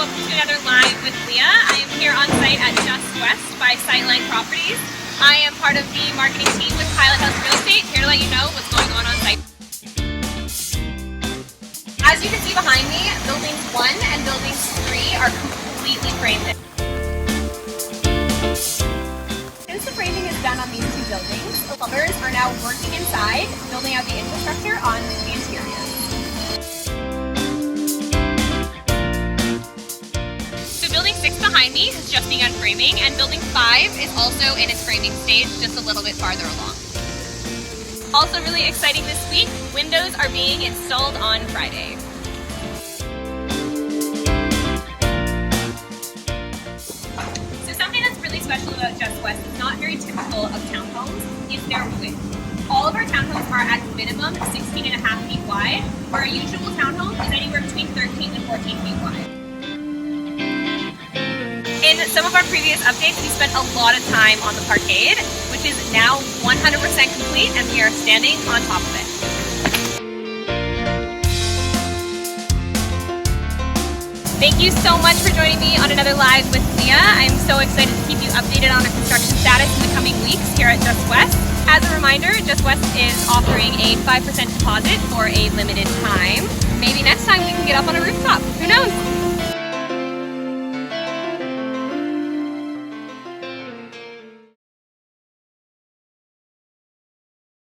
welcome to another Live with Leah. I am here on site at Just West by Sightline Properties. I am part of the marketing team with Pilot House Real Estate, here to let you know what's going on site. As you can see behind me, buildings 1 and buildings 3 are completely framed in. Since the framing is done on these 2 buildings, the plumbers are now working inside, building out the infrastructure on the interior. So building 6 behind me has just begun framing, and building 5 is also in its framing stage, just a little bit farther along. Also really exciting this week, windows are being installed on Friday. So something that's really special about Just West, it's not very typical of townhomes, is their width. All of our townhomes are at minimum 16.5 feet wide, where our usual townhome is anywhere between 13 and 14 feet wide. In some of our previous updates, we spent a lot of time on the parkade, which is now 100% complete, and we are standing on top of it. Thank you so much for joining me on another Live with Leah. I'm so excited to keep you updated on our construction status in the coming weeks here at Just West. As a reminder, Just West is offering a 5% deposit for a limited time. Maybe next time we can get up on a rooftop. Who knows?